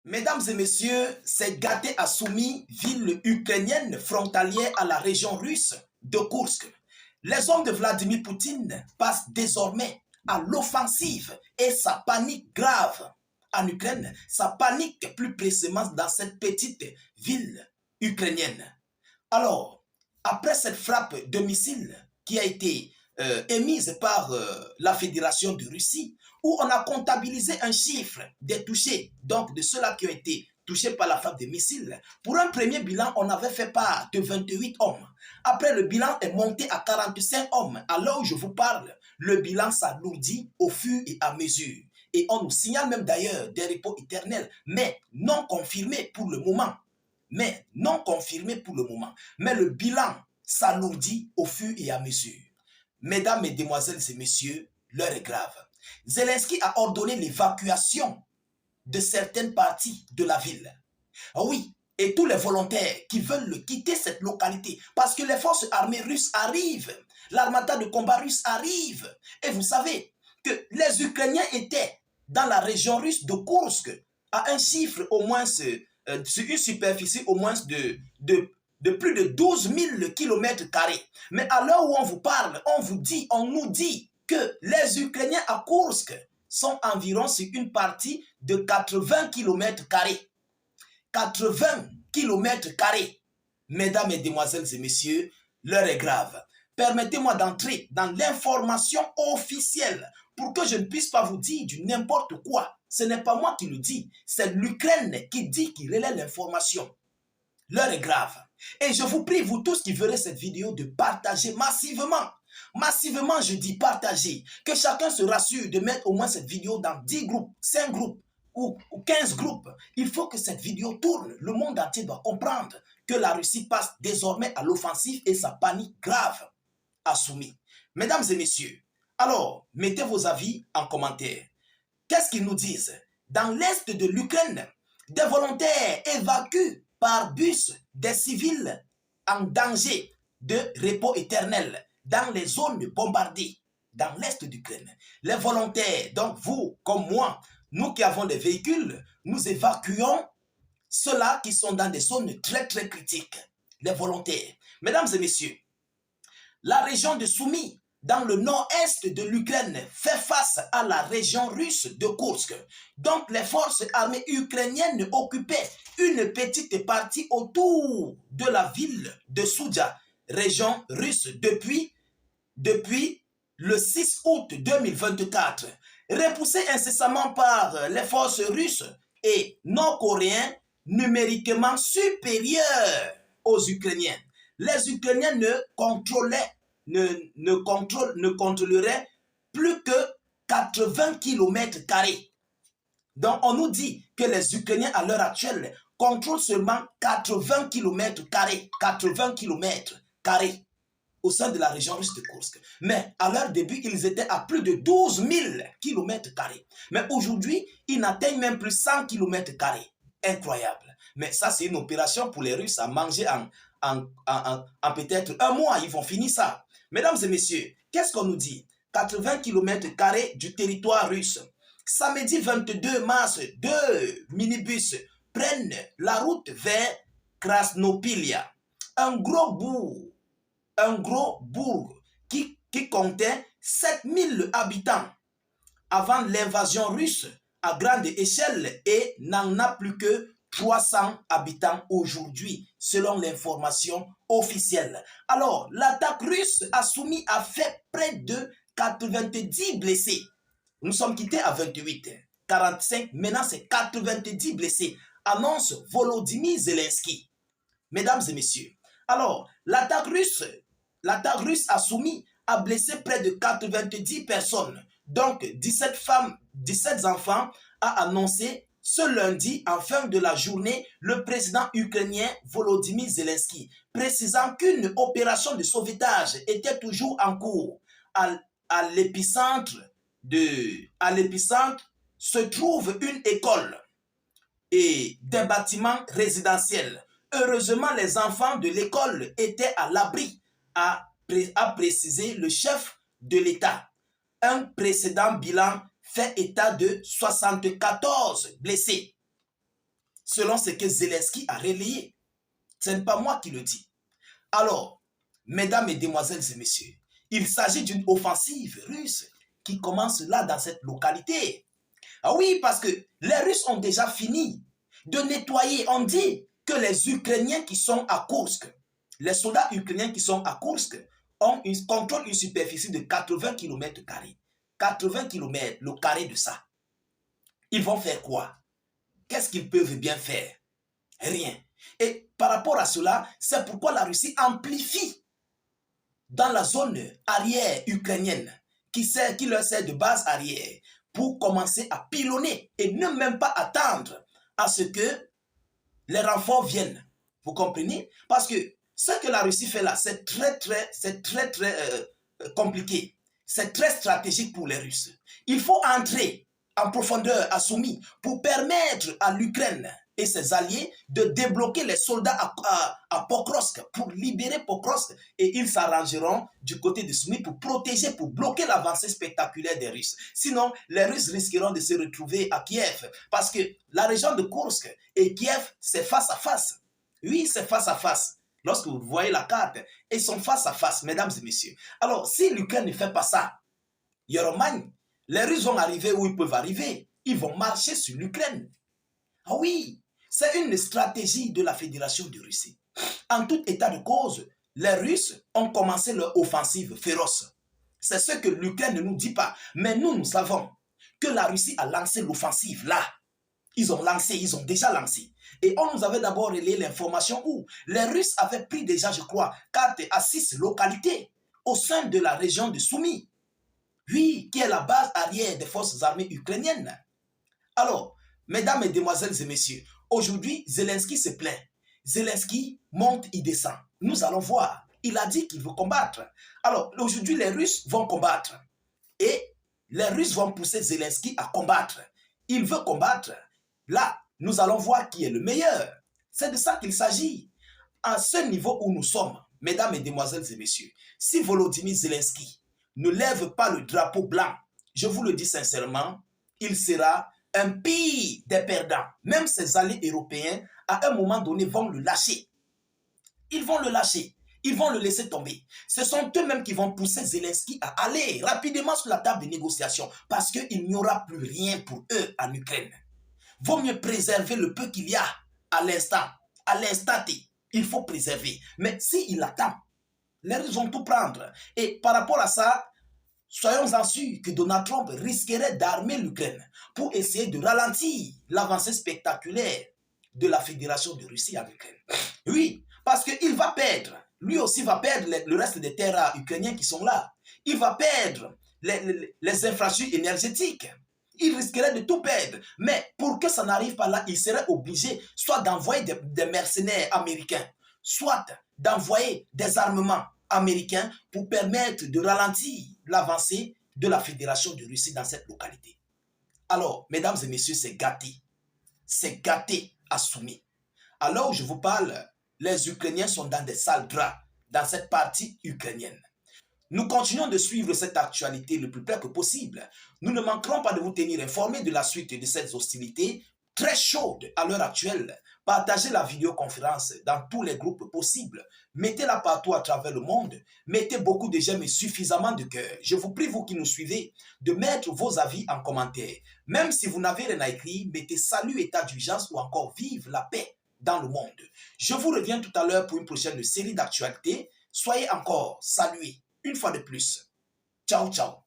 Mesdames et messieurs, c'est Gate Assoumi, ville ukrainienne frontalière à la région russe de Koursk. Les hommes de Vladimir Poutine passent désormais à l'offensive et ça panique grave en Ukraine. Ça panique plus précisément dans cette petite ville ukrainienne. Alors, après cette frappe de missiles qui a été émise par la Fédération de Russie, où on a comptabilisé un chiffre des touchés, donc de ceux-là qui ont été touchés par la frappe de missiles. Pour un premier bilan, on avait fait part de 28 hommes. Après, le bilan est monté à 45 hommes. À l'heure où je vous parle, le bilan s'alourdit au fur et à mesure. Et on nous signale même d'ailleurs des repos éternels, mais non confirmés pour le moment. Mais le bilan s'alourdit au fur et à mesure. Mesdames, mesdemoiselles et messieurs, l'heure est grave. Zelensky a ordonné l'évacuation de certaines parties de la ville. Oui, et tous les volontaires qui veulent quitter cette localité, parce que les forces armées russes arrivent, l'armada de combat russe arrive. Et vous savez que les Ukrainiens étaient dans la région russe de Koursk à un chiffre au moins, sur une superficie au moins de plus de 12 000 km². Mais à l'heure où on vous parle, on nous dit que les Ukrainiens à Koursk sont environ sur une partie de 80 km². 80 km². Mesdames, mesdemoiselles et messieurs, l'heure est grave. Permettez-moi d'entrer dans l'information officielle pour que je ne puisse pas vous dire du n'importe quoi. Ce n'est pas moi qui le dis, c'est l'Ukraine qui dit qu'il relaie l'information. L'heure est grave. Et je vous prie, vous tous qui verrez cette vidéo, de partager massivement. Massivement, je dis partager. Que chacun se rassure de mettre au moins cette vidéo dans 10 groupes, 5 groupes ou 15 groupes. Il faut que cette vidéo tourne. Le monde entier doit comprendre que la Russie passe désormais à l'offensive et sa panique grave Assoumi. Mesdames et messieurs, alors, mettez vos avis en commentaire. Qu'est-ce qu'ils nous disent? Dans l'est de l'Ukraine, des volontaires évacuent par bus des civils en danger de repos éternel dans les zones bombardées dans l'est d'Ukraine. Les volontaires, donc vous comme moi, nous qui avons des véhicules, nous évacuons ceux-là qui sont dans des zones très critiques. Les volontaires. Mesdames et messieurs, la région de Soumy, dans le nord-est de l'Ukraine, fait face à la région russe de Koursk. Donc les forces armées ukrainiennes occupaient une petite partie autour de la ville de Soudja, région russe, depuis le 6 août 2024. Repoussés incessamment par les forces russes et nord-coréens numériquement supérieurs aux Ukrainiens. Les Ukrainiens ne contrôleraient plus que 80 km². Donc on nous dit que les Ukrainiens à l'heure actuelle contrôlent seulement 80 km². 80 km² au sein de la région russe de Koursk. Mais à leur début, ils étaient à plus de 12 000 km². Mais aujourd'hui, ils n'atteignent même plus 100 km². Incroyable. Mais ça, c'est une opération pour les Russes à manger en peut-être un mois. Ils vont finir ça. Mesdames et messieurs, qu'est-ce qu'on nous dit? 80 km² du territoire russe. Samedi 22 mars, 2 minibus prennent la route vers Krasnopilia. Un gros bourg qui comptait 7000 habitants avant l'invasion russe à grande échelle et n'en a plus que 300 habitants aujourd'hui, selon l'information officielle. Alors, l'attaque russe a fait près de 90 blessés. Nous sommes quittés à 28, 45, maintenant c'est 90 blessés, annonce Volodymyr Zelensky. Mesdames et messieurs, alors, l'attaque russe Assoumi a blessé près de 90 personnes. Donc, 17 femmes, 17 enfants, a annoncé ce lundi, en fin de la journée, le président ukrainien Volodymyr Zelensky, précisant qu'une opération de sauvetage était toujours en cours. À l'épicentre se trouve une école et des bâtiments résidentiels. Heureusement, les enfants de l'école étaient à l'abri, a précisé le chef de l'État. Un précédent bilan fait état de 74 blessés. selon ce que Zelensky a relayé. Ce n'est pas moi qui le dis. Alors, mesdames, mesdemoiselles et messieurs, il s'agit d'une offensive russe qui commence là dans cette localité. Ah oui, parce que les Russes ont déjà fini de nettoyer. On dit que les Ukrainiens qui sont à Kursk, les soldats ukrainiens qui sont à Kursk, contrôlent une superficie de 80 km². 80 km, le carré de ça. Ils vont faire quoi? Qu'est-ce qu'ils peuvent bien faire? Rien. Et par rapport à cela, c'est pourquoi la Russie amplifie dans la zone arrière ukrainienne, qui leur sert de base arrière, pour commencer à pilonner et ne même pas attendre à ce que les renforts viennent. Vous comprenez? Parce que ce que la Russie fait là, c'est très compliqué. C'est très stratégique pour les Russes. Il faut entrer en profondeur à Soumy pour permettre à l'Ukraine et ses alliés de débloquer les soldats à Pokrovsk, pour libérer Pokrovsk, et ils s'arrangeront du côté de Soumy pour protéger, pour bloquer l'avancée spectaculaire des Russes. Sinon, les Russes risqueront de se retrouver à Kiev, parce que la région de Kursk et Kiev, c'est face à face. Oui, c'est face à face. Lorsque vous voyez la carte, ils sont face à face, mesdames et messieurs. Alors, si l'Ukraine ne fait pas ça, Yoromagne, les Russes vont arriver où ils peuvent arriver. Ils vont marcher sur l'Ukraine. Ah oui, c'est une stratégie de la Fédération de Russie. En tout état de cause, les Russes ont commencé leur offensive féroce. C'est ce que l'Ukraine ne nous dit pas. Mais nous savons que la Russie a lancé l'offensive là. Ils ont déjà lancé. Et on nous avait d'abord relayé l'information où les Russes avaient pris déjà, je crois, 4 à 6 localités au sein de la région de Soumy. Oui, qui est la base arrière des forces armées ukrainiennes. Alors, mesdames, mesdemoiselles et messieurs, aujourd'hui, Zelensky se plaint. Zelensky monte, il descend. Nous allons voir. Il a dit qu'il veut combattre. Alors, aujourd'hui, les Russes vont combattre. Et les Russes vont pousser Zelensky à combattre. Il veut combattre. Là, nous allons voir qui est le meilleur. C'est de ça qu'il s'agit. À ce niveau où nous sommes, mesdames, mesdemoiselles et messieurs, si Volodymyr Zelensky ne lève pas le drapeau blanc, je vous le dis sincèrement, il sera un pays des perdants. Même ses alliés européens, à un moment donné, vont le lâcher. Ils vont le lâcher. Ils vont le laisser tomber. Ce sont eux-mêmes qui vont pousser Zelensky à aller rapidement sur la table de négociation, parce qu'il n'y aura plus rien pour eux en Ukraine. Vaut mieux préserver le peu qu'il y a à l'instant. À l'instant T, il faut préserver. Mais s'il attend, les Russes vont tout prendre. Et par rapport à ça, soyons-en sûrs que Donald Trump risquerait d'armer l'Ukraine pour essayer de ralentir l'avancée spectaculaire de la Fédération de Russie en Ukraine. Oui, parce qu'il va perdre. Lui aussi va perdre le reste des terres ukrainiennes qui sont là. Il va perdre les infrastructures énergétiques. Il risquerait de tout perdre. Mais pour que ça n'arrive pas là, il serait obligé soit d'envoyer des mercenaires américains, soit d'envoyer des armements américains pour permettre de ralentir l'avancée de la Fédération de Russie dans cette localité. Alors, mesdames et messieurs, c'est gâté. C'est gâté à Soumy. Alors, je vous parle, les Ukrainiens sont dans des sales draps dans cette partie ukrainienne. Nous continuons de suivre cette actualité le plus près que possible. Nous ne manquerons pas de vous tenir informés de la suite de ces hostilités très chaudes à l'heure actuelle. Partagez la vidéoconférence dans tous les groupes possibles. Mettez-la partout à travers le monde. Mettez beaucoup de j'aime et suffisamment de cœur. Je vous prie, vous qui nous suivez, de mettre vos avis en commentaire. Même si vous n'avez rien à écrire, mettez salut, état d'urgence ou encore vive la paix dans le monde. Je vous reviens tout à l'heure pour une prochaine série d'actualités. Soyez encore salués une fois de plus. Ciao, ciao.